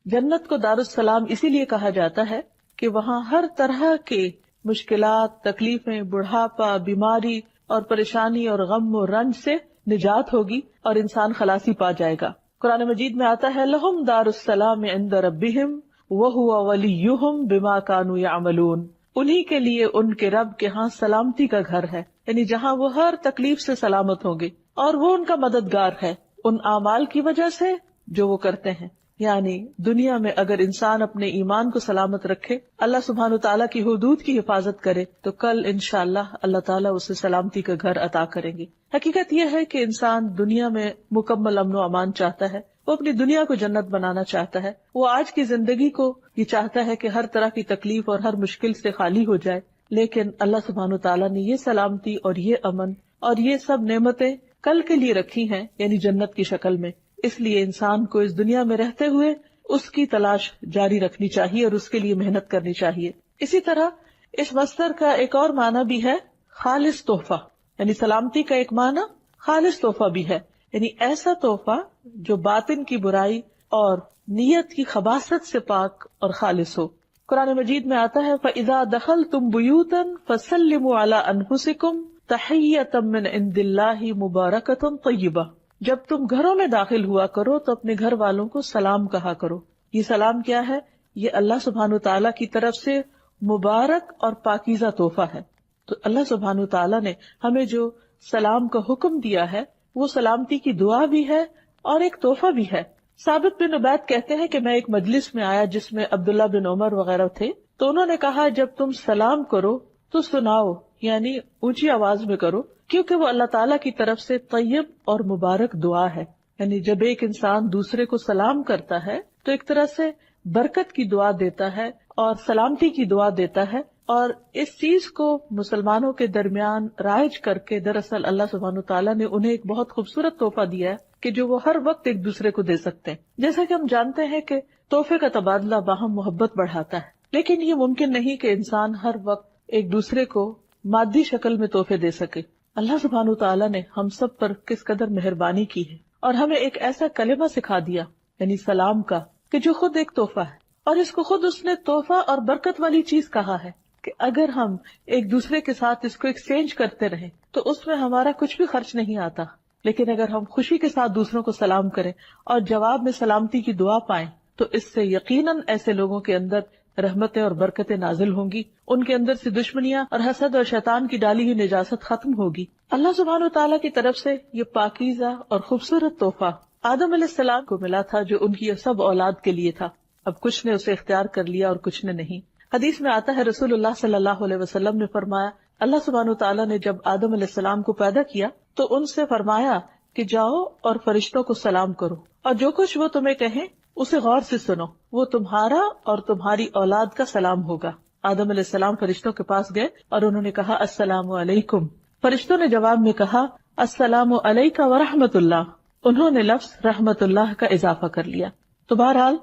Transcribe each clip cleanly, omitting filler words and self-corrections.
جنت کو دارالسلام اسی لیے کہا جاتا ہے کہ وہاں ہر طرح کے مشکلات، تکلیفیں، بڑھاپا، بیماری اور پریشانی اور غم و رنج سے نجات ہوگی اور انسان خلاصی پا جائے گا۔ قرآن مجید میں آتا ہے لہم دار السلام عند ربہم وہو ولیہم بما کانوا یعملون، انہی کے لیے ان کے رب کے ہاں سلامتی کا گھر ہے، یعنی جہاں وہ ہر تکلیف سے سلامت ہوں گے اور وہ ان کا مددگار ہے ان اعمال کی وجہ سے جو وہ کرتے ہیں۔ یعنی دنیا میں اگر انسان اپنے ایمان کو سلامت رکھے، اللہ سبحانہ وتعالیٰ کی حدود کی حفاظت کرے، تو کل انشاءاللہ اللہ تعالیٰ اسے سلامتی کا گھر عطا کریں گے۔ حقیقت یہ ہے کہ انسان دنیا میں مکمل امن و امان چاہتا ہے، وہ اپنی دنیا کو جنت بنانا چاہتا ہے، وہ آج کی زندگی کو یہ چاہتا ہے کہ ہر طرح کی تکلیف اور ہر مشکل سے خالی ہو جائے، لیکن اللہ سبحانہ وتعالیٰ نے یہ سلامتی اور یہ امن اور یہ سب نعمتیں کل کے لیے رکھی ہیں، یعنی جنت کی شکل میں۔ اس لیے انسان کو اس دنیا میں رہتے ہوئے اس کی تلاش جاری رکھنی چاہیے اور اس کے لیے محنت کرنی چاہیے۔ اسی طرح اس مصدر کا ایک اور معنی بھی ہے خالص تحفہ، یعنی سلامتی کا ایک معنی خالص تحفہ بھی ہے، یعنی ایسا تحفہ جو باطن کی برائی اور نیت کی خباثت سے پاک اور خالص ہو۔ قرآن مجید میں آتا ہے فَإِذَا دَخَلْتُمْ بُيُوتًا فَسَلِّمُوا عَلَىٰ أَنفُسِكُمْ تَحِيَّةً مِّنْ عِندِ اللَّهِ مُبَارَكَةً طَيِّبَةً، جب تم گھروں میں داخل ہوا کرو تو اپنے گھر والوں کو سلام کہا کرو۔ یہ سلام کیا ہے؟ یہ اللہ سبحانہ وتعالیٰ کی طرف سے مبارک اور پاکیزہ تحفہ ہے۔ تو اللہ سبحانہ وتعالیٰ نے ہمیں جو سلام کا حکم دیا ہے وہ سلامتی کی دعا بھی ہے اور ایک تحفہ بھی ہے۔ ثابت بن عبید کہتے ہیں کہ میں ایک مجلس میں آیا جس میں عبداللہ بن عمر وغیرہ تھے، تو انہوں نے کہا جب تم سلام کرو تو سناؤ، یعنی اونچی آواز میں کرو، کیونکہ وہ اللہ تعالیٰ کی طرف سے طیب اور مبارک دعا ہے۔ یعنی جب ایک انسان دوسرے کو سلام کرتا ہے تو ایک طرح سے برکت کی دعا دیتا ہے اور سلامتی کی دعا دیتا ہے، اور اس چیز کو مسلمانوں کے درمیان رائج کر کے دراصل اللہ سبحانہ تعالیٰ نے انہیں ایک بہت خوبصورت تحفہ دیا ہے کہ جو وہ ہر وقت ایک دوسرے کو دے سکتے ہیں۔ جیسا کہ ہم جانتے ہیں کہ تحفے کا تبادلہ باہم محبت بڑھاتا ہے، لیکن یہ ممکن نہیں کہ انسان ہر وقت ایک دوسرے کو مادی شکل میں تحفے دے سکے۔ اللہ سبحانہ تعالیٰ نے ہم سب پر کس قدر مہربانی کی ہے اور ہمیں ایک ایسا کلمہ سکھا دیا، یعنی سلام کا، کہ جو خود ایک تحفہ ہے، اور اس کو خود اس نے تحفہ اور برکت والی چیز کہا ہے کہ اگر ہم ایک دوسرے کے ساتھ اس کو ایکسچینج کرتے رہیں تو اس میں ہمارا کچھ بھی خرچ نہیں آتا، لیکن اگر ہم خوشی کے ساتھ دوسروں کو سلام کریں اور جواب میں سلامتی کی دعا پائیں تو اس سے یقیناً ایسے لوگوں کے اندر رحمتیں اور برکتیں نازل ہوں گی، ان کے اندر سے دشمنیاں اور حسد اور شیطان کی ڈالی ہوئی نجاست ختم ہوگی۔ اللہ سبحانہ وتعالیٰ کی طرف سے یہ پاکیزہ اور خوبصورت تحفہ آدم علیہ السلام کو ملا تھا، جو ان کی سب اولاد کے لیے تھا۔ اب کچھ نے اسے اختیار کر لیا اور کچھ نے نہیں۔ حدیث میں آتا ہے رسول اللہ صلی اللہ علیہ وسلم نے فرمایا، اللہ سبحانہ وتعالیٰ نے جب آدم علیہ السلام کو پیدا کیا تو ان سے فرمایا کہ جاؤ اور فرشتوں کو سلام کرو، اور جو کچھ وہ تمہیں کہیں اسے غور سے سنو، وہ تمہارا اور تمہاری اولاد کا سلام ہوگا۔ آدم علیہ السلام فرشتوں کے پاس گئے اور انہوں نے کہا السلام علیکم۔ فرشتوں نے جواب میں کہا السلام علیک ورحمۃ اللہ، انہوں نے لفظ رحمت اللہ کا اضافہ کر لیا۔ تو بہرحال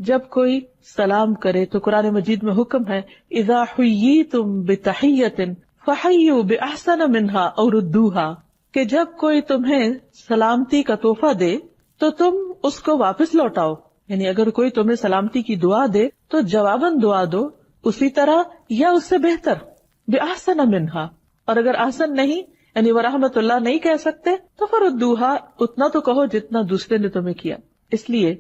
جب کوئی سلام کرے تو قرآن مجید میں حکم ہے اذا حییتم بتحیۃ فحیوا باحسن منها او ردوها، کہ جب کوئی تمہیں سلامتی کا تحفہ دے تو تم اس کو واپس لوٹاؤ، یعنی اگر کوئی تمہیں سلامتی کی دعا دے تو جواباً دعا دو اسی طرح یا اس سے بہتر، بأحسن منها، اور اگر احسن نہیں یعنی ورحمت اللہ نہیں کہہ سکتے تو فردوها، اتنا تو کہو جتنا دوسرے نے تمہیں کیا۔ اس لیے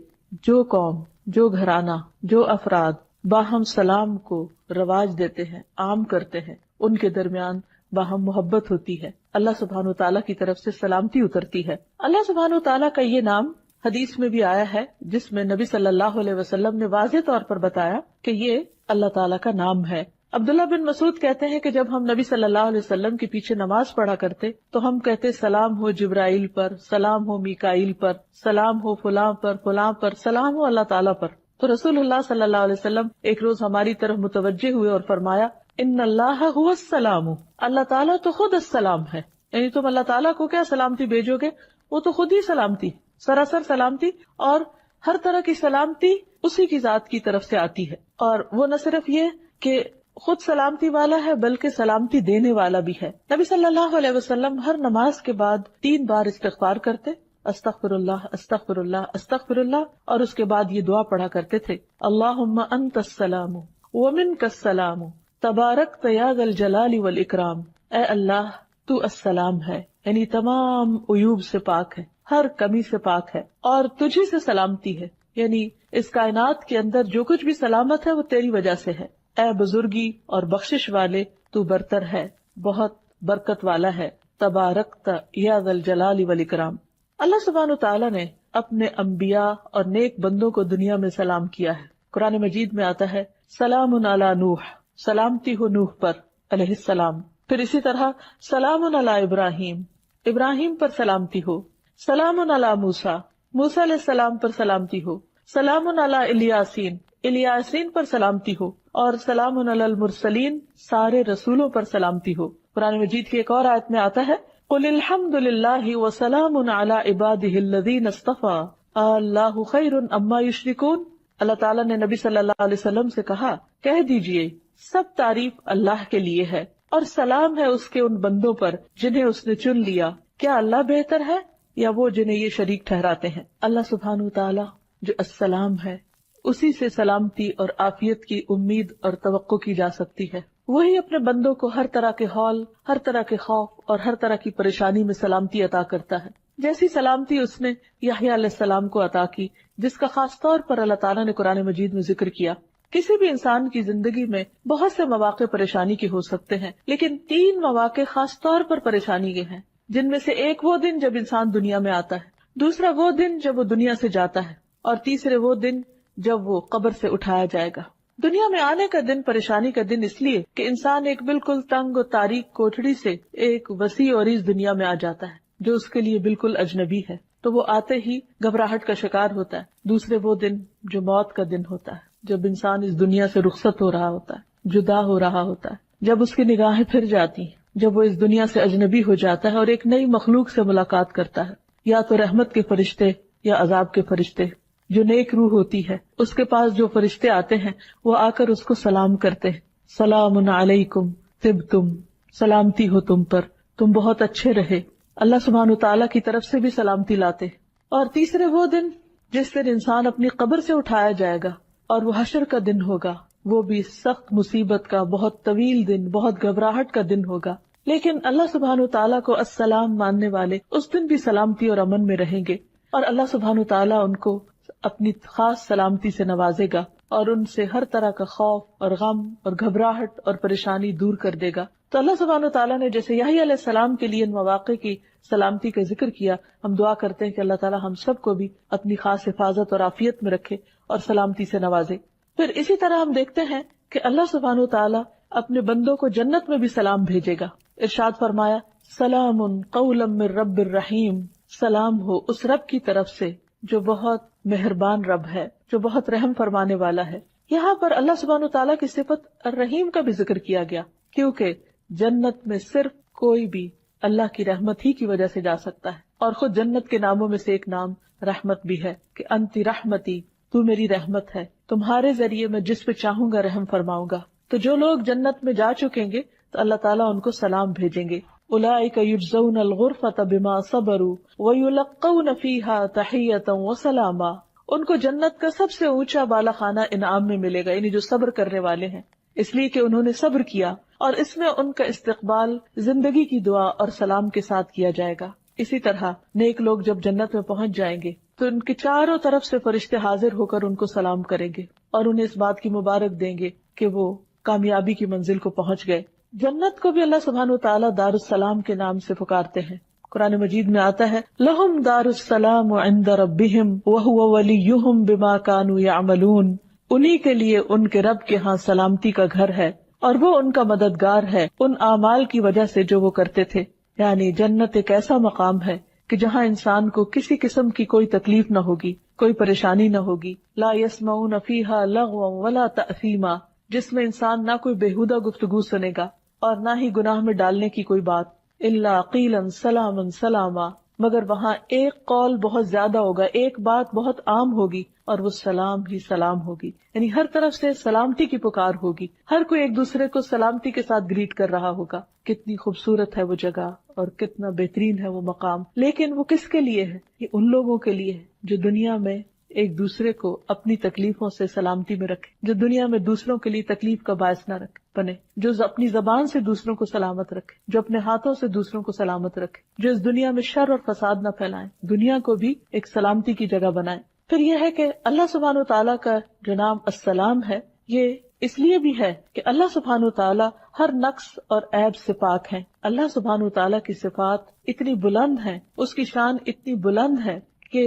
جو قوم، جو گھرانہ، جو افراد باہم سلام کو رواج دیتے ہیں، عام کرتے ہیں، ان کے درمیان باہم محبت ہوتی ہے، اللہ سبحانہ وتعالیٰ کی طرف سے سلامتی اترتی ہے۔ اللہ سبحانہ وتعالیٰ کا یہ نام حدیث میں بھی آیا ہے جس میں نبی صلی اللہ علیہ وسلم نے واضح طور پر بتایا کہ یہ اللہ تعالیٰ کا نام ہے۔ عبداللہ بن مسعود کہتے ہیں کہ جب ہم نبی صلی اللہ علیہ وسلم کے پیچھے نماز پڑھا کرتے تو ہم کہتے سلام ہو جبرائیل پر، سلام ہو میکائیل پر، سلام ہو فلاں پر، فلاں پر، سلام ہو اللہ تعالیٰ پر۔ تو رسول اللہ صلی اللہ علیہ وسلم ایک روز ہماری طرف متوجہ ہوئے اور فرمایا ان اللہ هو السلام، اللہ تعالیٰ تو خود السلام ہے، یعنی تم اللہ تعالیٰ کو کیا سلامتی بھیجو گے، وہ تو خود ہی سلامتی، سراسر سلامتی، اور ہر طرح کی سلامتی اسی کی ذات کی طرف سے آتی ہے۔ اور وہ نہ صرف یہ کہ خود سلامتی والا ہے بلکہ سلامتی دینے والا بھی ہے۔ نبی صلی اللہ علیہ وسلم ہر نماز کے بعد 3 بار استغفار کرتے استغفر اللہ استغفر اللہ استغفر اللہ، اور اس کے بعد یہ دعا پڑھا کرتے تھے، اللہم انت السلام ومنک السلام تبارکت یا ذا الجلال والاکرام، اے اللہ تو السلام ہے، یعنی تمام عیوب سے پاک ہے، ہر کمی سے پاک ہے، اور تجھی سے سلامتی ہے، یعنی اس کائنات کے اندر جو کچھ بھی سلامت ہے وہ تیری وجہ سے ہے، اے بزرگی اور بخشش والے تو برتر ہے، بہت برکت والا ہے، تبارکت یا ذا الجلال والاکرام۔ اللہ سبحانہ وتعالی نے اپنے انبیاء اور نیک بندوں کو دنیا میں سلام کیا ہے۔ قرآن مجید میں آتا ہے سلام علی نوح، سلامتی ہو نوح پر علیہ السلام، پھر اسی طرح سلام علی ابراہیم، ابراہیم پر سلامتی ہو، سلام علی موسیٰ، موسیٰ علیہ السلام پر سلامتی ہو، سلام علی الیاسین، الیاسین پر سلامتی ہو، اور سلام علی المرسلین، سارے رسولوں پر سلامتی ہو۔ قرآن مجید کی ایک اور آیت میں آتا ہے قل الحمد للہ وسلام علی عبادہ الذین اصطفیٰ اللہ خیر اما یشرکون۔ اللہ تعالیٰ نے نبی صلی اللہ علیہ وسلم سے کہا کہہ دیجئے سب تعریف اللہ کے لیے ہے اور سلام ہے اس کے ان بندوں پر جنہیں اس نے چن لیا، کیا اللہ بہتر ہے یا وہ جنہیں یہ شریک ٹھہراتے ہیں؟ اللہ سبحانہ وتعالی جو السلام ہے اسی سے سلامتی اور عافیت کی امید اور توقع کی جا سکتی ہے۔ وہی اپنے بندوں کو ہر طرح کے ہول، ہر طرح کے خوف اور ہر طرح کی پریشانی میں سلامتی عطا کرتا ہے، جیسی سلامتی اس نے یحییٰ علیہ السلام کو عطا کی، جس کا خاص طور پر اللہ تعالیٰ نے قرآن مجید میں ذکر کیا۔ کسی بھی انسان کی زندگی میں بہت سے مواقع پریشانی کے ہو سکتے ہیں، لیکن 3 مواقع خاص طور پر پریشانی کے ہیں، جن میں سے ایک وہ دن جب انسان دنیا میں آتا ہے، دوسرا وہ دن جب وہ دنیا سے جاتا ہے، اور تیسرے وہ دن جب وہ قبر سے اٹھایا جائے گا۔ دنیا میں آنے کا دن پریشانی کا دن اس لیے کہ انسان ایک بالکل تنگ و تاریک کوٹھڑی سے ایک وسیع اور اس دنیا میں آ جاتا ہے جو اس کے لیے بالکل اجنبی ہے، تو وہ آتے ہی گھبراہٹ کا شکار ہوتا ہے۔ دوسرے وہ دن جو موت کا دن ہوتا ہے، جب انسان اس دنیا سے رخصت ہو رہا ہوتا ہے، جدا ہو رہا ہوتا ہے، جب اس کی نگاہیں پھر جاتی ہیں، جب وہ اس دنیا سے اجنبی ہو جاتا ہے اور ایک نئی مخلوق سے ملاقات کرتا ہے، یا تو رحمت کے فرشتے یا عذاب کے فرشتے۔ جو نیک روح ہوتی ہے اس کے پاس جو فرشتے آتے ہیں وہ آ کر اس کو سلام کرتے ہیں، سلام علیکم طبتم، سلامتی ہو تم پر، تم بہت اچھے رہے۔ اللہ سبحانہ وتعالیٰ کی طرف سے بھی سلامتی لاتے۔ اور تیسرے وہ دن جس دن انسان اپنی قبر سے اٹھایا جائے گا اور وہ حشر کا دن ہوگا، وہ بھی سخت مصیبت کا بہت طویل دن، بہت گھبراہٹ کا دن ہوگا، لیکن اللہ سبحانہ وتعالیٰ کو السلام ماننے والے اس دن بھی سلامتی اور امن میں رہیں گے، اور اللہ سبحانہ وتعالیٰ ان کو اپنی خاص سلامتی سے نوازے گا اور ان سے ہر طرح کا خوف اور غم اور گھبراہٹ اور پریشانی دور کر دے گا۔ تو اللہ سبحانہ وتعالیٰ نے جیسے یحییٰ علیہ السلام کے لیے ان مواقع کی سلامتی کا ذکر کیا، ہم دعا کرتے ہیں کہ اللہ تعالیٰ ہم سب کو بھی اپنی خاص حفاظت اور عافیت میں رکھے اور سلامتی سے نوازے۔ پھر اسی طرح ہم دیکھتے ہیں کہ اللہ سبحانہ وتعالیٰ اپنے بندوں کو جنت میں بھی سلام بھیجے گا۔ ارشاد فرمایا سلام قولا من رب الرحیم، سلام ہو اس رب کی طرف سے جو بہت مہربان رب ہے، جو بہت رحم فرمانے والا ہے۔ یہاں پر اللہ سبحانہ وتعالیٰ کی صفت الرحیم کا بھی ذکر کیا گیا، کیونکہ جنت میں صرف کوئی بھی اللہ کی رحمت ہی کی وجہ سے جا سکتا ہے، اور خود جنت کے ناموں میں سے ایک نام رحمت بھی ہے کہ انتی رحمتی، تو میری رحمت ہے، تمہارے ذریعے میں جس پہ چاہوں گا رحم فرماؤں گا۔ تو جو لوگ جنت میں جا چکیں گے تو اللہ تعالیٰ ان کو سلام بھیجیں گے، اولئک یجزون الغرفۃ بما صبروا ویلقون فیہا تحیۃ وسلاما، ان کو جنت کا سب سے اونچا بالا خانہ انعام میں ملے گا، یعنی جو صبر کرنے والے ہیں، اس لیے کہ انہوں نے صبر کیا، اور اس میں ان کا استقبال زندگی کی دعا اور سلام کے ساتھ کیا جائے گا۔ اسی طرح نیک لوگ جب جنت میں پہنچ جائیں گے تو ان کے چاروں طرف سے فرشتے حاضر ہو کر ان کو سلام کریں گے اور انہیں اس بات کی مبارک دیں گے کہ وہ کامیابی کی منزل کو پہنچ گئے۔ جنت کو بھی اللہ سبحانہ وتعالیٰ دار السلام کے نام سے پکارتے ہیں۔ قرآن مجید میں آتا ہے لہم دار السلام عند ربہم وہو ولیہم بما کانوا یعملون، انہی کے لیے ان کے رب کے ہاں سلامتی کا گھر ہے اور وہ ان کا مددگار ہے ان اعمال کی وجہ سے جو وہ کرتے تھے۔ یعنی جنت ایک ایسا مقام ہے کہ جہاں انسان کو کسی قسم کی کوئی تکلیف نہ ہوگی، کوئی پریشانی نہ ہوگی، لا یسمعون فیہا لغوا ولا تأثیما، جس میں انسان نہ کوئی بےہودہ گفتگو سنے گا اور نہ ہی گناہ میں ڈالنے کی کوئی بات، الا قیلا سلاما سلاما، مگر وہاں ایک قول بہت زیادہ ہوگا، ایک بات بہت عام ہوگی، اور وہ سلام ہی سلام ہوگی. یعنی ہر طرف سے سلامتی کی پکار ہوگی، ہر کوئی ایک دوسرے کو سلامتی کے ساتھ گریٹ کر رہا ہوگا. کتنی خوبصورت ہے وہ جگہ اور کتنا بہترین ہے وہ مقام. لیکن وہ کس کے لیے ہے؟ یہ ان لوگوں کے لیے ہے جو دنیا میں ایک دوسرے کو اپنی تکلیفوں سے سلامتی میں رکھے، جو دنیا میں دوسروں کے لیے تکلیف کا باعث نہ بنے، جو اپنی زبان سے دوسروں کو سلامت رکھے، جو اپنے ہاتھوں سے دوسروں کو سلامت رکھے، جو اس دنیا میں شر اور فساد نہ پھیلائیں، دنیا کو بھی ایک سلامتی کی جگہ بنائیں. پھر یہ ہے کہ اللہ سبحانہ وتعالیٰ کا جو نام السلام ہے، یہ اس لیے بھی ہے کہ اللہ سبحانہ وتعالیٰ ہر نقص اور عیب سے پاک ہیں. اللہ سبحانہ وتعالیٰ کی صفات اتنی بلند ہیں، اس کی شان اتنی بلند ہے کہ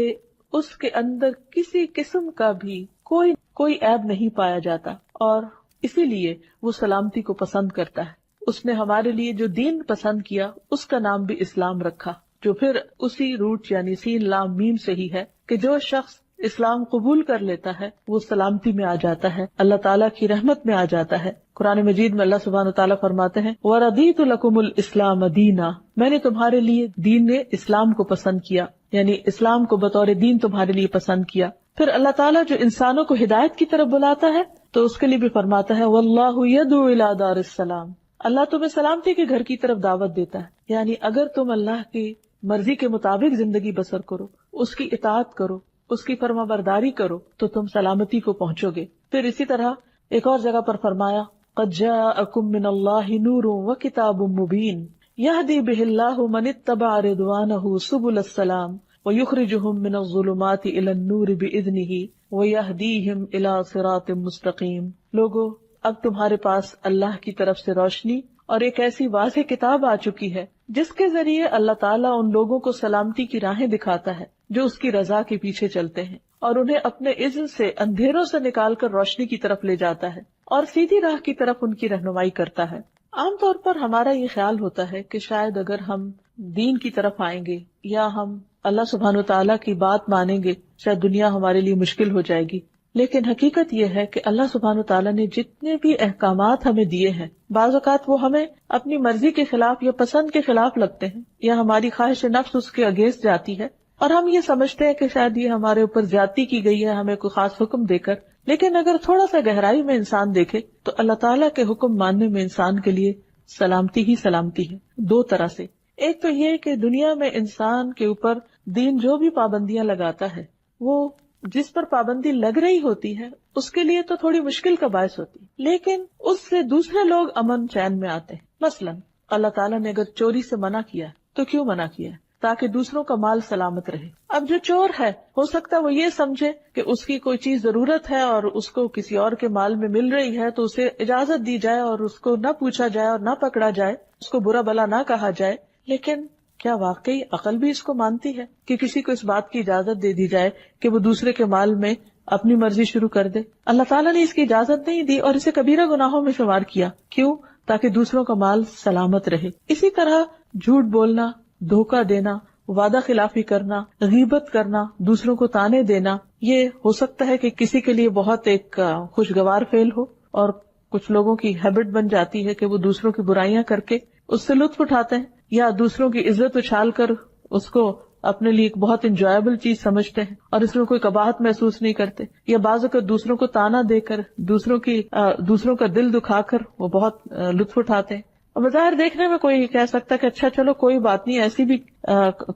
اس کے اندر کسی قسم کا بھی کوئی عیب نہیں پایا جاتا، اور اسی لیے وہ سلامتی کو پسند کرتا ہے. اس نے ہمارے لیے جو دین پسند کیا اس کا نام بھی اسلام رکھا، جو پھر اسی روٹ یعنی سین لام میم سے ہی ہے کہ جو شخص اسلام قبول کر لیتا ہے وہ سلامتی میں آ جاتا ہے، اللہ تعالیٰ کی رحمت میں آ جاتا ہے. قرآن مجید میں اللہ سبحانہ وتعالیٰ فرماتے ہیں وَرَضِيتُ لَكُمُ الْإِسْلَامَ دِينًا، میں نے تمہارے لیے دین نے اسلام کو پسند کیا، یعنی اسلام کو بطور دین تمہارے لیے پسند کیا. پھر اللہ تعالیٰ جو انسانوں کو ہدایت کی طرف بلاتا ہے تو اس کے لیے بھی فرماتا ہے وَاللَّهُ يَدْعُو إِلَى دَارِ السَّلَامِ، اللہ تمہیں سلامتی کے گھر کی طرف دعوت دیتا ہے. یعنی اگر تم اللہ کی مرضی کے مطابق زندگی بسر کرو، اس کی اطاعت کرو، اس کی فرما برداری کرو تو تم سلامتی کو پہنچو گے. پھر اسی طرح ایک اور جگہ پر فرمایا قَدْ جَاءَكُم مِّنَ اللَّهِ نُورٌ وَكِتَابٌ مُّبِينٌ يَهْدِي بِهِ اللَّهُ مَنِ اتَّبَعَ رِضْوَانَهُ سُبُلَ السَّلَامِ وَيُخْرِجُهُم مِّنَ الظُّلُمَاتِ إِلَى النُّورِ بِإِذْنِهِ وَيَهْدِيهِمْ إِلَى صِرَاطٍ مُّسْتَقِيمٍ. لوگو، اب تمہارے پاس اللہ کی طرف سے روشنی اور ایک ایسی واضح کتاب آ چکی ہے جس کے ذریعے اللہ تعالیٰ ان لوگوں کو سلامتی کی راہیں دکھاتا ہے جو اس کی رضا کے پیچھے چلتے ہیں، اور انہیں اپنے اذن سے اندھیروں سے نکال کر روشنی کی طرف لے جاتا ہے اور سیدھی راہ کی طرف ان کی رہنمائی کرتا ہے. عام طور پر ہمارا یہ خیال ہوتا ہے کہ شاید اگر ہم دین کی طرف آئیں گے یا ہم اللہ سبحانہ وتعالیٰ کی بات مانیں گے شاید دنیا ہمارے لیے مشکل ہو جائے گی. لیکن حقیقت یہ ہے کہ اللہ سبحانہ وتعالیٰ نے جتنے بھی احکامات ہمیں دیے ہیں، بعض اوقات وہ ہمیں اپنی مرضی کے خلاف یا پسند کے خلاف لگتے ہیں، یا ہماری خواہش نفس اس کے اگینسٹ جاتی ہے، اور ہم یہ سمجھتے ہیں کہ شاید یہ ہمارے اوپر زیادتی کی گئی ہے ہمیں کوئی خاص حکم دے کر. لیکن اگر تھوڑا سا گہرائی میں انسان دیکھے تو اللہ تعالیٰ کے حکم ماننے میں انسان کے لیے سلامتی ہی سلامتی ہے، دو طرح سے. ایک تو یہ کہ دنیا میں انسان کے اوپر دین جو بھی پابندیاں لگاتا ہے وہ جس پر پابندی لگ رہی ہوتی ہے اس کے لیے تو تھوڑی مشکل کا باعث ہوتی ہے، لیکن اس سے دوسرے لوگ امن چین میں آتے ہیں. مثلا اللہ تعالیٰ نے اگر چوری سے منع کیا تو کیوں منع کیا؟ تاکہ دوسروں کا مال سلامت رہے. اب جو چور ہے ہو سکتا ہے وہ یہ سمجھے کہ اس کی کوئی چیز ضرورت ہے اور اس کو کسی اور کے مال میں مل رہی ہے تو اسے اجازت دی جائے اور اس کو نہ پوچھا جائے اور نہ پکڑا جائے، اس کو برا بلا نہ کہا جائے. لیکن کیا واقعی عقل بھی اس کو مانتی ہے کہ کسی کو اس بات کی اجازت دے دی جائے کہ وہ دوسرے کے مال میں اپنی مرضی شروع کر دے؟ اللہ تعالیٰ نے اس کی اجازت نہیں دی اور اسے کبیرہ گناہوں میں شمار کیا. کیوں؟ تاکہ دوسروں کا مال سلامت رہے. اسی طرح جھوٹ بولنا، دھوکہ دینا، وعدہ خلافی کرنا، غیبت کرنا، دوسروں کو تانے دینا، یہ ہو سکتا ہے کہ کسی کے لیے بہت ایک خوشگوار فعل ہو، اور کچھ لوگوں کی ہیبٹ بن جاتی ہے کہ وہ دوسروں کی برائیاں کر کے اس سے لطف اٹھاتے ہیں، یا دوسروں کی عزت اچھال کر اس کو اپنے لیے ایک بہت انجوائبل چیز سمجھتے ہیں اور اس میں کوئی قباحت محسوس نہیں کرتے، یا بعض اوقات دوسروں کو تانا دے کر دوسروں کا دل دکھا کر وہ بہت لطف اٹھاتے ہیں. اور بظاہر دیکھنے میں کوئی کہہ سکتا ہے کہ اچھا چلو کوئی بات نہیں، ایسی بھی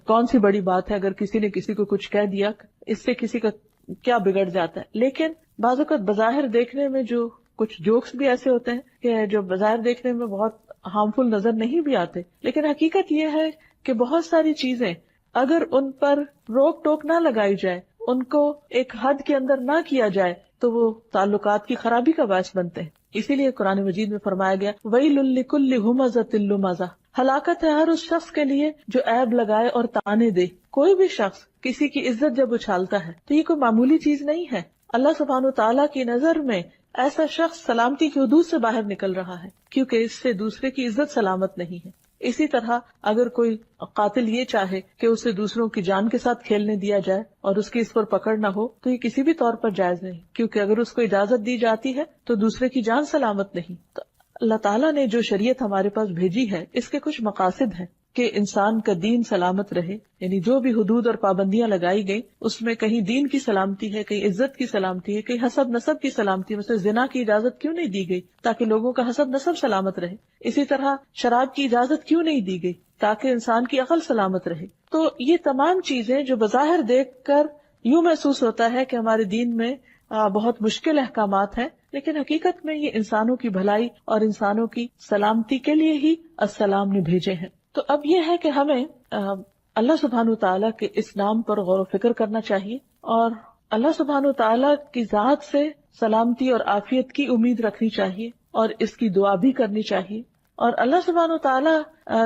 کون سی بڑی بات ہے اگر کسی نے کسی کو کچھ کہہ دیا، اس سے کسی کا کیا بگڑ جاتا ہے. لیکن بعض اوقات بظاہر دیکھنے میں جو کچھ جوکس بھی ایسے ہوتے ہیں کہ جو بظاہر دیکھنے میں بہت ہارمفل نظر نہیں بھی آتے، لیکن حقیقت یہ ہے کہ بہت ساری چیزیں اگر ان پر روک ٹوک نہ لگائی جائے، ان کو ایک حد کے اندر نہ کیا جائے تو وہ تعلقات کی خرابی کا باعث بنتے ہیں. اسی لیے قرآن مجید میں فرمایا گیا وَيْلٌ لِكُلِّ هُمَزَةٍ لُمَزَةٍ، ہلاکت ہے ہر اس شخص کے لیے جو عیب لگائے اور تانے دے. کوئی بھی شخص کسی کی عزت جب اچھالتا ہے تو یہ کوئی معمولی چیز نہیں ہے. اللہ سبحانہ وتعالیٰ کی نظر میں ایسا شخص سلامتی کی حدود سے باہر نکل رہا ہے، کیونکہ اس سے دوسرے کی عزت سلامت نہیں ہے. اسی طرح اگر کوئی قاتل یہ چاہے کہ اسے دوسروں کی جان کے ساتھ کھیلنے دیا جائے اور اس کی اس پر پکڑ نہ ہو تو یہ کسی بھی طور پر جائز نہیں، کیونکہ اگر اس کو اجازت دی جاتی ہے تو دوسرے کی جان سلامت نہیں. تو اللہ تعالیٰ نے جو شریعت ہمارے پاس بھیجی ہے اس کے کچھ مقاصد ہیں. کہ انسان کا دین سلامت رہے، یعنی جو بھی حدود اور پابندیاں لگائی گئی اس میں کہیں دین کی سلامتی ہے، کہیں عزت کی سلامتی ہے، کہیں حسب نسب کی سلامتی ہے. مثلا زنا کی اجازت کیوں نہیں دی گئی؟ تاکہ لوگوں کا حسب نسب سلامت رہے. اسی طرح شراب کی اجازت کیوں نہیں دی گئی؟ تاکہ انسان کی عقل سلامت رہے. تو یہ تمام چیزیں جو بظاہر دیکھ کر یوں محسوس ہوتا ہے کہ ہمارے دین میں بہت مشکل احکامات ہیں، لیکن حقیقت میں یہ انسانوں کی بھلائی اور انسانوں کی سلامتی کے لیے ہی السلام نے بھیجے ہیں. تو اب یہ ہے کہ ہمیں اللہ سبحانہ وتعالیٰ کے اس نام پر غور و فکر کرنا چاہیے، اور اللہ سبحانہ وتعالیٰ کی ذات سے سلامتی اور عافیت کی امید رکھنی چاہیے، اور اس کی دعا بھی کرنی چاہیے. اور اللہ سبحانہ وتعالیٰ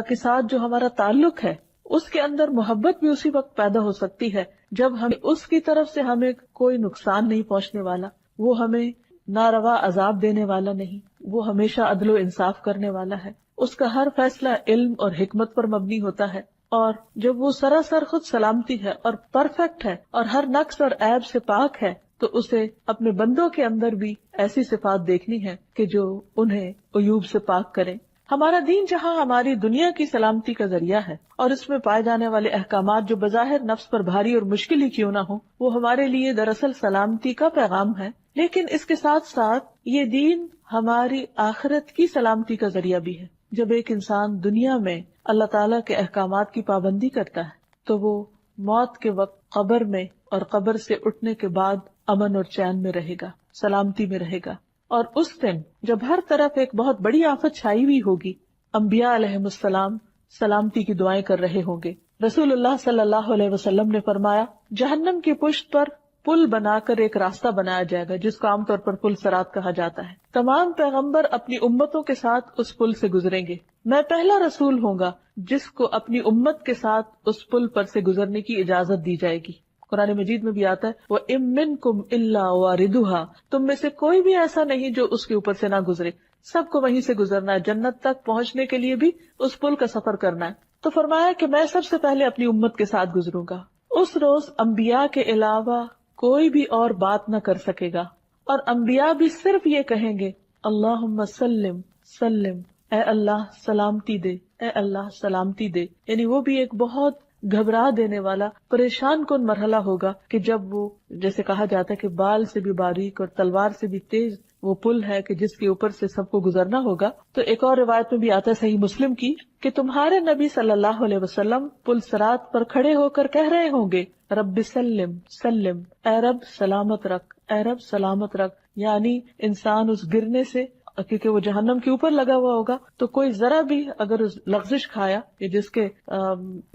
کے ساتھ جو ہمارا تعلق ہے اس کے اندر محبت بھی اسی وقت پیدا ہو سکتی ہے جب ہم اس کی طرف سے ہمیں کوئی نقصان نہیں پہنچنے والا، وہ ہمیں ناروا عذاب دینے والا نہیں، وہ ہمیشہ عدل و انصاف کرنے والا ہے، اس کا ہر فیصلہ علم اور حکمت پر مبنی ہوتا ہے. اور جب وہ سراسر خود سلامتی ہے اور پرفیکٹ ہے اور ہر نقص اور عیب سے پاک ہے، تو اسے اپنے بندوں کے اندر بھی ایسی صفات دیکھنی ہے کہ جو انہیں عیوب سے پاک کریں. ہمارا دین جہاں ہماری دنیا کی سلامتی کا ذریعہ ہے، اور اس میں پائے جانے والے احکامات جو بظاہر نفس پر بھاری اور مشکل ہی کیوں نہ ہو، وہ ہمارے لیے دراصل سلامتی کا پیغام ہے، لیکن اس کے ساتھ ساتھ یہ دین ہماری آخرت کی سلامتی کا ذریعہ بھی ہے. جب ایک انسان دنیا میں اللہ تعالیٰ کے احکامات کی پابندی کرتا ہے تو وہ موت کے وقت قبر میں اور قبر سے اٹھنے کے بعد امن اور چین میں رہے گا، سلامتی میں رہے گا. اور اس دن جب ہر طرف ایک بہت بڑی آفت چھائی ہوئی ہوگی، انبیاء علیہ السلام سلامتی کی دعائیں کر رہے ہوں گے. رسول اللہ صلی اللہ علیہ وسلم نے فرمایا، جہنم کی پشت پر پل بنا کر ایک راستہ بنایا جائے گا جس کو عام طور پر پل صراط کہا جاتا ہے. تمام پیغمبر اپنی امتوں کے ساتھ اس پل سے گزریں گے. میں پہلا رسول ہوں گا جس کو اپنی امت کے ساتھ اس پل پر سے گزرنے کی اجازت دی جائے گی. قرآن مجید میں بھی آتا ہے، وَإِن مِّنكُمْ إِلَّا وَارِدُهَا، تم میں سے کوئی بھی ایسا نہیں جو اس کے اوپر سے نہ گزرے. سب کو وہیں سے گزرنا ہے، جنت تک پہنچنے کے لیے بھی اس پل کا سفر کرنا ہے. تو فرمایا کہ میں سب سے پہلے اپنی امت کے ساتھ گزروں گا. اس روز انبیاء کے علاوہ کوئی بھی اور بات نہ کر سکے گا، اور انبیاء بھی صرف یہ کہیں گے، اللہم سلم سلم، اے اللہ سلامتی دے، اے اللہ سلامتی دے. یعنی وہ بھی ایک بہت گھبرا دینے والا، پریشان کن مرحلہ ہوگا کہ جب وہ، جیسے کہا جاتا ہے کہ بال سے بھی باریک اور تلوار سے بھی تیز وہ پل ہے کہ جس کے اوپر سے سب کو گزرنا ہوگا. تو ایک اور روایت میں بھی آتا ہے صحیح مسلم کی کہ تمہارے نبی صلی اللہ علیہ وسلم پل صراط پر کھڑے ہو کر کہہ رہے ہوں گے، رب سلم سلم، اے رب سلامت رکھ، اے رب سلامت رکھ. یعنی انسان اس گرنے سے، کیونکہ وہ جہنم کے اوپر لگا ہوا ہوگا، تو کوئی ذرا بھی اگر لغزش کھایا یا جس کے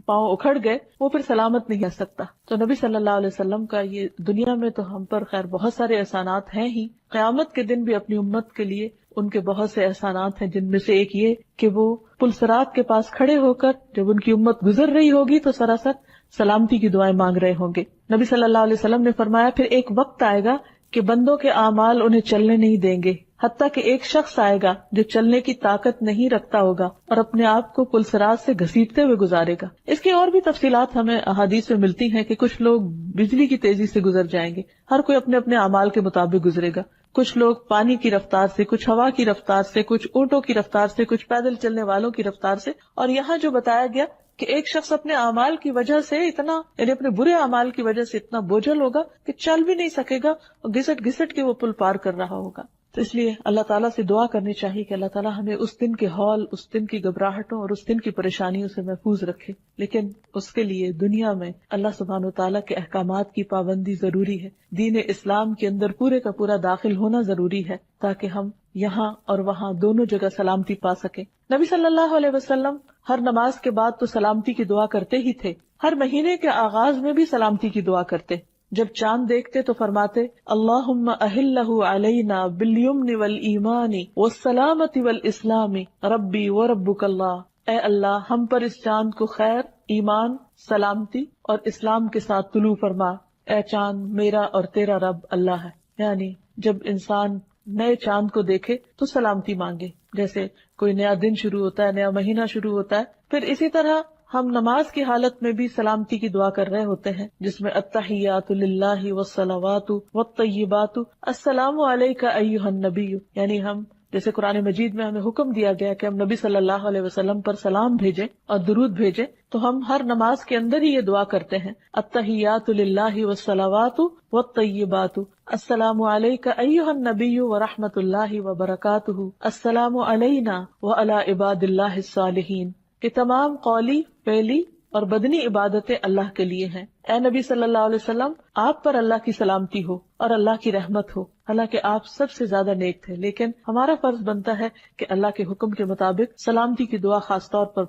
پاؤں اکھڑ گئے، وہ پھر سلامت نہیں رہ سکتا. تو نبی صلی اللہ علیہ وسلم کا یہ دنیا میں تو ہم پر خیر بہت سارے احسانات ہیں ہی، قیامت کے دن بھی اپنی امت کے لیے ان کے بہت سے احسانات ہیں، جن میں سے ایک یہ کہ وہ پل صراط کے پاس کھڑے ہو کر جب ان کی امت گزر رہی ہوگی تو سراسر سلامتی کی دعائیں مانگ رہے ہوں گے. نبی صلی اللہ علیہ وسلم نے فرمایا، پھر ایک وقت آئے گا کہ بندوں کے اعمال انہیں چلنے نہیں دیں گے، حتیٰ کہ ایک شخص آئے گا جو چلنے کی طاقت نہیں رکھتا ہوگا اور اپنے آپ کو پل صراط سے گھسیٹتے ہوئے گزارے گا. اس کی اور بھی تفصیلات ہمیں احادیث میں ملتی ہیں کہ کچھ لوگ بجلی کی تیزی سے گزر جائیں گے، ہر کوئی اپنے اپنے اعمال کے مطابق گزرے گا. کچھ لوگ پانی کی رفتار سے، کچھ ہوا کی رفتار سے، کچھ اونٹوں کی رفتار سے، کچھ پیدل چلنے والوں کی رفتار سے. اور یہاں جو بتایا گیا کہ ایک شخص اپنے اعمال کی وجہ سے اتنا، یعنی اپنے برے اعمال کی وجہ سے اتنا بوجھل ہوگا کہ چل بھی نہیں سکے گا اور گھسٹ گھسٹ کے وہ پل پار کر رہا ہوگا. تو اس لیے اللہ تعالیٰ سے دعا کرنی چاہیے کہ اللہ تعالیٰ ہمیں اس دن کے ہول، اس دن کی گھبراہٹوں اور اس دن کی پریشانیوں سے محفوظ رکھے. لیکن اس کے لیے دنیا میں اللہ سبحانہ وتعالیٰ کے احکامات کی پابندی ضروری ہے، دین اسلام کے اندر پورے کا پورا داخل ہونا ضروری ہے، تاکہ ہم یہاں اور وہاں دونوں جگہ سلامتی پا سکیں. نبی صلی اللہ علیہ وسلم ہر نماز کے بعد تو سلامتی کی دعا کرتے ہی تھے، ہر مہینے کے آغاز میں بھی سلامتی کی دعا کرتے. جب چاند دیکھتے تو فرماتے، اللہم اہلہ علینا بالیمن والایمان والسلامت والاسلام ربی وربک اللہ. اے اللہ ہم پر اس چاند کو خیر، ایمان، سلامتی اور اسلام کے ساتھ طلوع فرما. اے چاند میرا اور تیرا رب اللہ ہے. یعنی جب انسان نئے چاند کو دیکھے تو سلامتی مانگے، جیسے کوئی نیا دن شروع ہوتا ہے، نیا مہینہ شروع ہوتا ہے. پھر اسی طرح ہم نماز کی حالت میں بھی سلامتی کی دعا کر رہے ہوتے ہیں، جس میں التحیات للہ والصلوات والطیبات السلام علیک ایھا النبی، یعنی ہم جیسے قرآن مجید میں ہمیں حکم دیا گیا کہ ہم نبی صلی اللہ علیہ وسلم پر سلام بھیجیں اور درود بھیجیں، تو ہم ہر نماز کے اندر ہی یہ دعا کرتے ہیں، التحیات للہ والصلوات والطیبات، السلام علیک ایھا النبی ورحمۃ اللہ وبرکاتہ، السلام علینا وعلی عباد اللہ الصالحین۔ کہ تمام قولی، فعلی اور بدنی عبادتیں اللہ کے لیے ہیں۔ اے نبی صلی اللہ علیہ وسلم، آپ پر اللہ کی سلامتی ہو اور اللہ کی رحمت ہو، حالانکہ آپ سب سے زیادہ نیک تھے، لیکن ہمارا فرض بنتا ہے کہ اللہ کے حکم کے مطابق سلامتی کی دعا خاص طور پر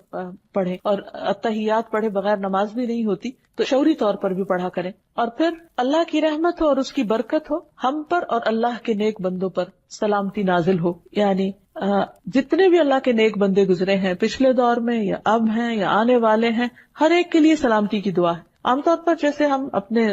پڑھیں، اور التحیات پڑھے بغیر نماز بھی نہیں ہوتی، تو شعوری طور پر بھی پڑھا کریں۔ اور پھر اللہ کی رحمت ہو اور اس کی برکت ہو ہم پر اور اللہ کے نیک بندوں پر سلامتی نازل ہو، یعنی جتنے بھی اللہ کے نیک بندے گزرے ہیں پچھلے دور میں یا اب ہیں یا آنے والے ہیں، ہر ایک کے لیے سلامتی کی دعا ہے۔ عام طور پر جیسے ہم اپنے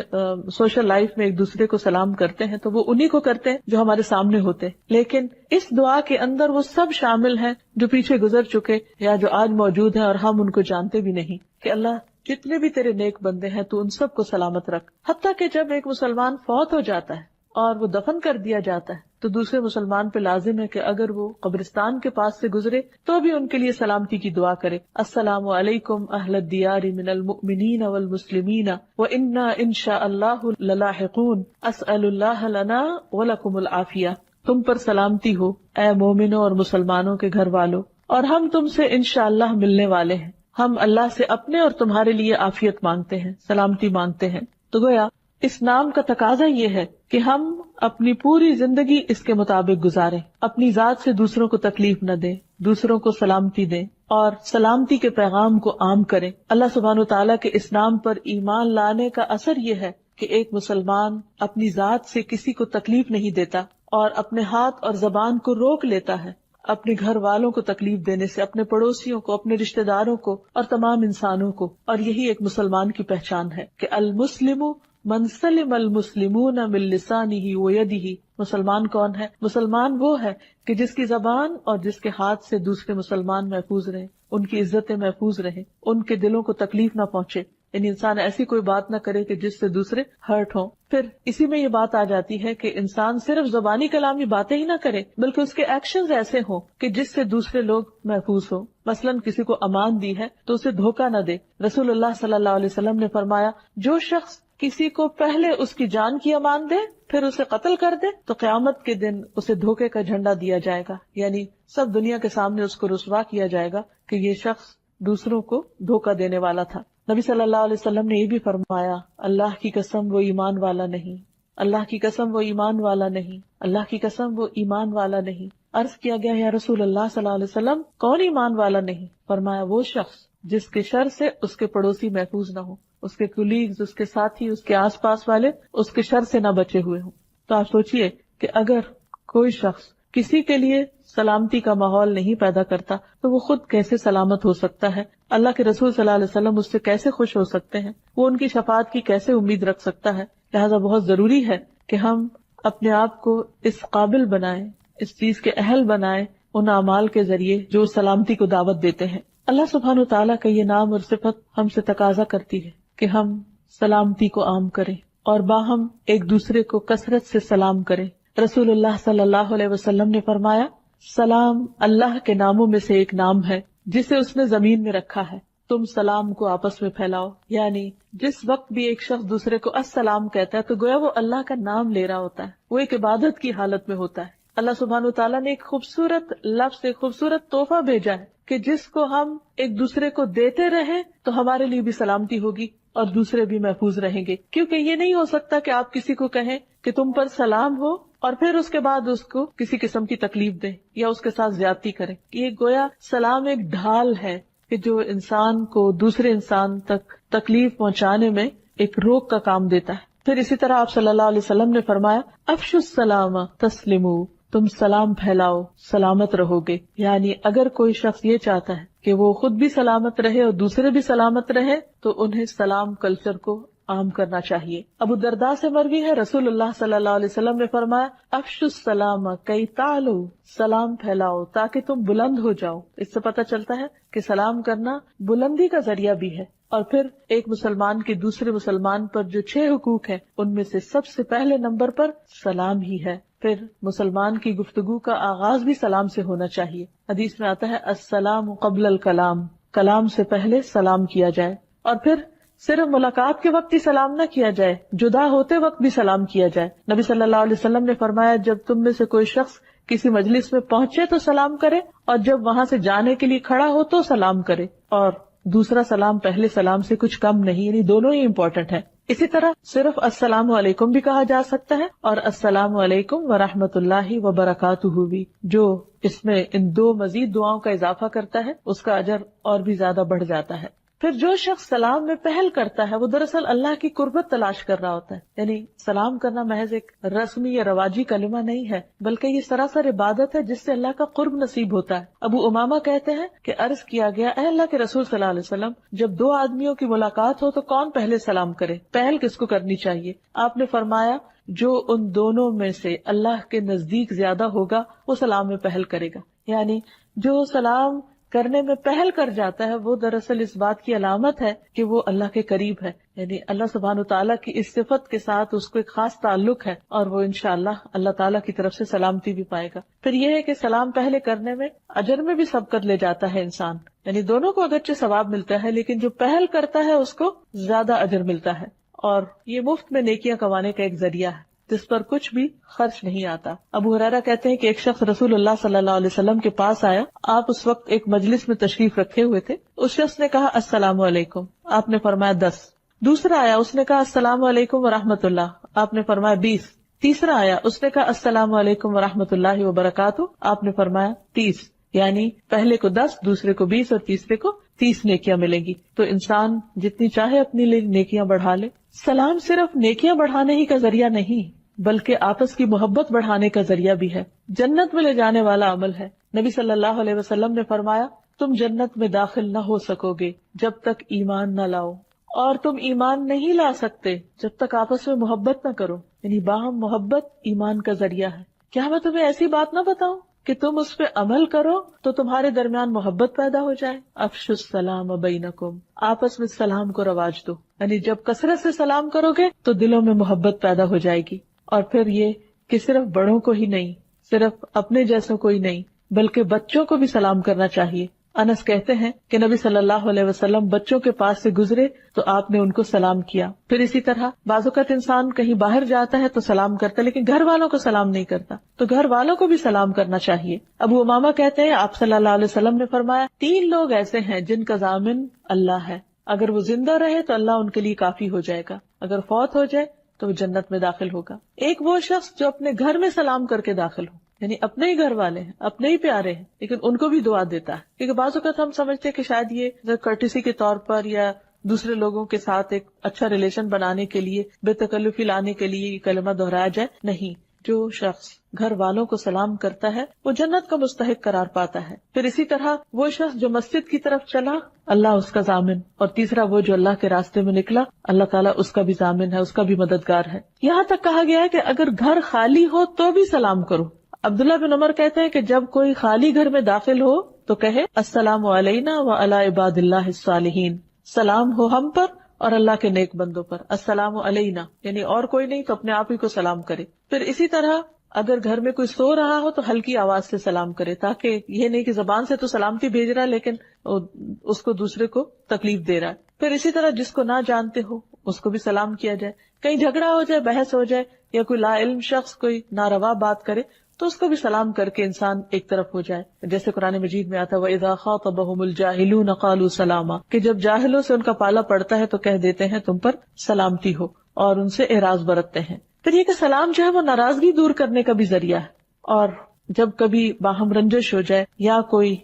سوشل لائف میں ایک دوسرے کو سلام کرتے ہیں تو وہ انہی کو کرتے ہیں جو ہمارے سامنے ہوتے ہیں، لیکن اس دعا کے اندر وہ سب شامل ہیں جو پیچھے گزر چکے یا جو آج موجود ہیں اور ہم ان کو جانتے بھی نہیں، کہ اللہ جتنے بھی تیرے نیک بندے ہیں تو ان سب کو سلامت رکھ۔ حتیٰ کہ جب ایک مسلمان فوت ہو جاتا ہے اور وہ دفن کر دیا جاتا ہے تو دوسرے مسلمان پہ لازم ہے کہ اگر وہ قبرستان کے پاس سے گزرے تو بھی ان کے لیے سلامتی کی دعا کرے، السلام علیکم اہل الدیار من المؤمنین والمسلمین وإنا ان شاء اللہ للاحقون اسأل اللہ لنا ولکم العافیہ۔ تم پر سلامتی ہو اے مومنوں اور مسلمانوں کے گھر والوں، اور ہم تم سے انشاءاللہ ملنے والے ہیں، ہم اللہ سے اپنے اور تمہارے لیے عافیت مانگتے ہیں، سلامتی مانگتے ہیں۔ تو گویا اس نام کا تقاضا یہ ہے کہ ہم اپنی پوری زندگی اس کے مطابق گزاریں، اپنی ذات سے دوسروں کو تکلیف نہ دیں، دوسروں کو سلامتی دیں اور سلامتی کے پیغام کو عام کریں۔ اللہ سبحانہ وتعالیٰ کے اس نام پر ایمان لانے کا اثر یہ ہے کہ ایک مسلمان اپنی ذات سے کسی کو تکلیف نہیں دیتا اور اپنے ہاتھ اور زبان کو روک لیتا ہے اپنے گھر والوں کو تکلیف دینے سے، اپنے پڑوسیوں کو، اپنے رشتہ داروں کو اور تمام انسانوں کو۔ اور یہی ایک مسلمان کی پہچان ہے کہ المسلم من سلم المسلمون من لسانہ ویدہ۔ مسلمان کون ہے؟ مسلمان وہ ہے کہ جس کی زبان اور جس کے ہاتھ سے دوسرے مسلمان محفوظ رہیں، ان کی عزتیں محفوظ رہیں، ان کے دلوں کو تکلیف نہ پہنچے، یعنی انسان ایسی کوئی بات نہ کرے کہ جس سے دوسرے ہرٹ ہوں۔ پھر اسی میں یہ بات آ جاتی ہے کہ انسان صرف زبانی کلامی باتیں ہی نہ کرے بلکہ اس کے ایکشنز ایسے ہوں کہ جس سے دوسرے لوگ محفوظ ہوں۔ مثلاً کسی کو امان دی ہے تو اسے دھوکہ نہ دے۔ رسول اللہ صلی اللہ علیہ وسلم نے فرمایا، جو شخص کسی کو پہلے اس کی جان کی امان دے پھر اسے قتل کر دے تو قیامت کے دن اسے دھوکے کا جھنڈا دیا جائے گا، یعنی سب دنیا کے سامنے اس کو رسوا کیا جائے گا کہ یہ شخص دوسروں کو دھوکہ دینے والا تھا۔ نبی صلی اللہ علیہ وسلم نے یہ بھی فرمایا، اللہ کی قسم وہ ایمان والا نہیں، اللہ کی قسم وہ ایمان والا نہیں، اللہ کی قسم وہ ایمان والا نہیں۔ عرض کیا گیا، یا رسول اللہ صلی اللہ علیہ وسلم کون ایمان والا نہیں؟ فرمایا، وہ شخص جس کے شر سے اس کے پڑوسی محفوظ نہ ہو، اس کے کولیگز، اس کے ساتھی، اس کے آس پاس والے اس کے شر سے نہ بچے ہوئے ہوں۔ تو آپ سوچئے کہ اگر کوئی شخص کسی کے لیے سلامتی کا ماحول نہیں پیدا کرتا تو وہ خود کیسے سلامت ہو سکتا ہے؟ اللہ کے رسول صلی اللہ علیہ وسلم اس سے کیسے خوش ہو سکتے ہیں؟ وہ ان کی شفاعت کی کیسے امید رکھ سکتا ہے؟ لہذا بہت ضروری ہے کہ ہم اپنے آپ کو اس قابل بنائیں، اس چیز کے اہل بنائیں ان اعمال کے ذریعے جو سلامتی کو دعوت دیتے ہیں۔ اللہ سبحانہ وتعالیٰ کا یہ نام اور صفت ہم سے تقاضا کرتی ہے کہ ہم سلامتی کو عام کریں اور باہم ایک دوسرے کو کثرت سے سلام کریں۔ رسول اللہ صلی اللہ علیہ وسلم نے فرمایا، سلام اللہ کے ناموں میں سے ایک نام ہے جسے اس نے زمین میں رکھا ہے، تم سلام کو آپس میں پھیلاؤ۔ یعنی جس وقت بھی ایک شخص دوسرے کو السلام کہتا ہے تو گویا وہ اللہ کا نام لے رہا ہوتا ہے، وہ ایک عبادت کی حالت میں ہوتا ہے۔ اللہ سبحانہ وتعالیٰ نے ایک خوبصورت لفظ، ایک خوبصورت تحفہ بھیجا ہے کہ جس کو ہم ایک دوسرے کو دیتے رہیں تو ہمارے لیے بھی سلامتی ہوگی اور دوسرے بھی محفوظ رہیں گے، کیونکہ یہ نہیں ہو سکتا کہ آپ کسی کو کہیں کہ تم پر سلام ہو اور پھر اس کے بعد اس کو کسی قسم کی تکلیف دیں یا اس کے ساتھ زیادتی کریں۔ یہ گویا سلام ایک ڈھال ہے کہ جو انسان کو دوسرے انسان تک تکلیف پہنچانے میں ایک روک کا کام دیتا ہے۔ پھر اسی طرح آپ صلی اللہ علیہ وسلم نے فرمایا، افشوا السلام تسلموا، تم سلام پھیلاؤ سلامت رہو گے۔ یعنی اگر کوئی شخص یہ چاہتا ہے کہ وہ خود بھی سلامت رہے اور دوسرے بھی سلامت رہے تو انہیں سلام کلچر کو عام کرنا چاہیے۔ ابو الدرداء سے مروی ہے، رسول اللہ صلی اللہ علیہ وسلم نے فرمایا، افشوا السلام کی تعلوا، سلام پھیلاؤ تاکہ تم بلند ہو جاؤ۔ اس سے پتہ چلتا ہے کہ سلام کرنا بلندی کا ذریعہ بھی ہے۔ اور پھر ایک مسلمان کے دوسرے مسلمان پر جو 6 حقوق ہیں ان میں سے سب سے پہلے نمبر پر سلام ہی ہے۔ پھر مسلمان کی گفتگو کا آغاز بھی سلام سے ہونا چاہیے. حدیث میں آتا ہے السلام قبل الکلام، کلام سے پہلے سلام کیا جائے. اور پھر صرف ملاقات کے وقت ہی سلام نہ کیا جائے، جدا ہوتے وقت بھی سلام کیا جائے. نبی صلی اللہ علیہ وسلم نے فرمایا جب تم میں سے کوئی شخص کسی مجلس میں پہنچے تو سلام کرے، اور جب وہاں سے جانے کے لیے کھڑا ہو تو سلام کرے. اور دوسرا سلام پہلے سلام سے کچھ کم نہیں، یعنی دونوں ہی امپورٹنٹ ہے. اسی طرح صرف السلام علیکم بھی کہا جا سکتا ہے اور السلام علیکم ورحمۃ اللہ وبرکاتہ بھی، جو اس میں ان دو مزید دعاؤں کا اضافہ کرتا ہے اس کا اجر اور بھی زیادہ بڑھ جاتا ہے. پھر جو شخص سلام میں پہل کرتا ہے وہ دراصل اللہ کی قربت تلاش کر رہا ہوتا ہے. یعنی سلام کرنا محض ایک رسمی یا رواجی کلمہ نہیں ہے، بلکہ یہ سراسر عبادت ہے جس سے اللہ کا قرب نصیب ہوتا ہے. ابو امامہ کہتے ہیں کہ عرض کیا گیا اے اللہ کے رسول صلی اللہ علیہ وسلم، جب دو آدمیوں کی ملاقات ہو تو کون پہلے سلام کرے، پہل کس کو کرنی چاہیے؟ آپ نے فرمایا جو ان دونوں میں سے اللہ کے نزدیک زیادہ ہوگا وہ سلام میں پہل کرے گا. یعنی جو سلام کرنے میں پہل کر جاتا ہے وہ دراصل اس بات کی علامت ہے کہ وہ اللہ کے قریب ہے. یعنی اللہ سبحانہ تعالیٰ کی اس صفت کے ساتھ اس کو ایک خاص تعلق ہے اور وہ انشاءاللہ اللہ تعالیٰ کی طرف سے سلامتی بھی پائے گا. پھر یہ ہے کہ سلام پہلے کرنے میں اجر میں بھی سبقت لے جاتا ہے انسان، یعنی دونوں کو اگرچہ ثواب ملتا ہے لیکن جو پہل کرتا ہے اس کو زیادہ اجر ملتا ہے. اور یہ مفت میں نیکیاں کمانے کا ایک ذریعہ ہے جس پر کچھ بھی خرچ نہیں آتا. ابو ہریرہ کہتے ہیں کہ ایک شخص رسول اللہ صلی اللہ علیہ وسلم کے پاس آیا. آپ اس وقت ایک مجلس میں تشریف رکھے ہوئے تھے. اس شخص نے کہا السلام علیکم، آپ نے فرمایا 10. دوسرا آیا، اس نے کہا السلام علیکم ورحمۃ اللہ، آپ نے فرمایا 20. تیسرا آیا، اس نے کہا السلام علیکم ورحمۃ اللہ وبرکاتہ، آپ نے فرمایا 30. یعنی پہلے کو 10، دوسرے کو 20 اور تیسرے کو 30 نیکیاں ملیں گی. تو انسان جتنی چاہے اپنی لیے نیکیاں بڑھا لے. سلام صرف نیکیاں بڑھانے ہی کا ذریعہ نہیں بلکہ آپس کی محبت بڑھانے کا ذریعہ بھی ہے، جنت میں لے جانے والا عمل ہے. نبی صلی اللہ علیہ وسلم نے فرمایا تم جنت میں داخل نہ ہو سکو گے جب تک ایمان نہ لاؤ، اور تم ایمان نہیں لا سکتے جب تک آپس میں محبت نہ کرو. یعنی باہم محبت ایمان کا ذریعہ ہے. کیا میں تمہیں ایسی بات نہ بتاؤں کہ تم اس پہ عمل کرو تو تمہارے درمیان محبت پیدا ہو جائے؟ افشوا السلام بینکم، آپس میں سلام کو رواج دو. یعنی جب کثرت سے سلام کرو گے تو دلوں میں محبت پیدا ہو جائے گی. اور پھر یہ کہ صرف بڑوں کو ہی نہیں، صرف اپنے جیسوں کو ہی نہیں بلکہ بچوں کو بھی سلام کرنا چاہیے. انس کہتے ہیں کہ نبی صلی اللہ علیہ وسلم بچوں کے پاس سے گزرے تو آپ نے ان کو سلام کیا. پھر اسی طرح بعض اوقات انسان کہیں باہر جاتا ہے تو سلام کرتا ہے لیکن گھر والوں کو سلام نہیں کرتا، تو گھر والوں کو بھی سلام کرنا چاہیے. ابو امامہ کہتے ہیں آپ صلی اللہ علیہ وسلم نے فرمایا 3 لوگ ایسے ہیں جن کا ضامن اللہ ہے، اگر وہ زندہ رہے تو اللہ ان کے لیے کافی ہو جائے گا، اگر فوت ہو جائے تو وہ جنت میں داخل ہوگا. ایک وہ شخص جو اپنے گھر میں سلام کر کے داخل ہو، یعنی اپنے ہی گھر والے ہیں، اپنے ہی پیارے ہیں لیکن ان کو بھی دعا دیتا ہے. کیونکہ بعض اوقات ہم سمجھتے ہیں کہ شاید یہ کرٹیسی کے طور پر یا دوسرے لوگوں کے ساتھ ایک اچھا ریلیشن بنانے کے لیے، بے تکلفی لانے کے لیے یہ کلمہ دہرایا جائے. نہیں، جو شخص گھر والوں کو سلام کرتا ہے وہ جنت کا مستحق قرار پاتا ہے. پھر اسی طرح وہ شخص جو مسجد کی طرف چلا، اللہ اس کا ضامن. اور تیسرا وہ جو اللہ کے راستے میں نکلا، اللہ تعالیٰ اس کا بھی ضامن ہے، اس کا بھی مددگار ہے. یہاں تک کہا گیا ہے کہ اگر گھر خالی ہو تو بھی سلام کرو. عبداللہ بن عمر کہتے ہیں کہ جب کوئی خالی گھر میں داخل ہو تو کہے السلام علینا وعلی عباد اللہ الصالحین، سلام ہو ہم پر اور اللہ کے نیک بندوں پر. السلام علینا یعنی اور کوئی نہیں تو اپنے آپ ہی کو سلام کرے. پھر اسی طرح اگر گھر میں کوئی سو رہا ہو تو ہلکی آواز سے سلام کرے، تاکہ یہ نہیں کہ زبان سے تو سلامتی بھیج رہا ہے لیکن اس کو دوسرے کو تکلیف دے رہا ہے. پھر اسی طرح جس کو نہ جانتے ہو اس کو بھی سلام کیا جائے. کہیں جھگڑا ہو جائے، بحث ہو جائے یا کوئی لا علم شخص کوئی ناروا بات کرے تو اس کو بھی سلام کر کے انسان ایک طرف ہو جائے. جیسے قرآن مجید میں آتا ہے وَإِذَا خَاطَبَهُمُ الْجَاهِلُونَ قَالُوا سَلَامًا، کہ جب جاہلوں سے ان کا پالا پڑتا ہے تو کہہ دیتے ہیں تم پر سلامتی ہو، اور ان سے اعراض برتتے ہیں. پھر یہ کہ سلام جو ہے وہ ناراضگی دور کرنے کا بھی ذریعہ ہے. اور جب کبھی باہم رنجش ہو جائے یا کوئی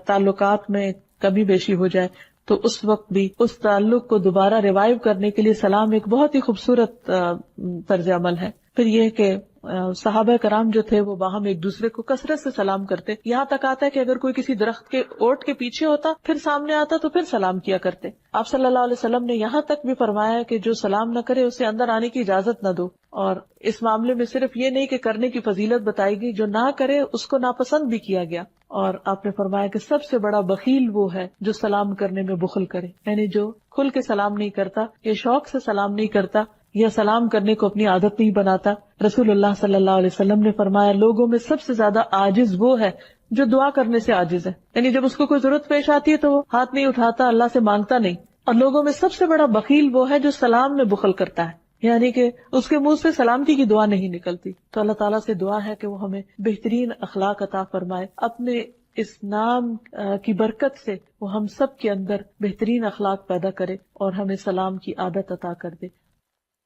تعلقات میں کمی بیشی ہو جائے تو اس وقت بھی اس تعلق کو دوبارہ ریوائیو کرنے کے لیے سلام ایک بہت ہی خوبصورت طرز عمل ہے. پھر یہ کہ صحابہ کرام جو تھے وہ باہم ایک دوسرے کو کثرت سے سلام کرتے. یہاں تک آتا ہے کہ اگر کوئی کسی درخت کے اوٹ کے پیچھے ہوتا پھر سامنے آتا تو پھر سلام کیا کرتے. آپ صلی اللہ علیہ وسلم نے یہاں تک بھی فرمایا کہ جو سلام نہ کرے اسے اندر آنے کی اجازت نہ دو. اور اس معاملے میں صرف یہ نہیں کہ کرنے کی فضیلت بتائی گئی، جو نہ کرے اس کو ناپسند بھی کیا گیا. اور آپ نے فرمایا کہ سب سے بڑا بخیل وہ ہے جو سلام کرنے میں بخل کرے، یعنی جو کھل کے سلام نہیں کرتا یا شوق سے سلام نہیں کرتا یا سلام کرنے کو اپنی عادت نہیں بناتا. رسول اللہ صلی اللہ علیہ وسلم نے فرمایا لوگوں میں سب سے زیادہ عاجز وہ ہے جو دعا کرنے سے عاجز ہے. یعنی جب اس کو کوئی ضرورت پیش آتی ہے تو وہ ہاتھ نہیں اٹھاتا، اللہ سے مانگتا نہیں. اور لوگوں میں سب سے بڑا بخیل وہ ہے جو سلام میں بخل کرتا ہے، یعنی کہ اس کے منہ سے سلامتی کی دعا نہیں نکلتی. تو اللہ تعالیٰ سے دعا ہے کہ وہ ہمیں بہترین اخلاق عطا فرمائے، اپنے اس نام کی برکت سے وہ ہم سب کے اندر بہترین اخلاق پیدا کرے اور ہمیں سلام کی عادت عطا کر دے.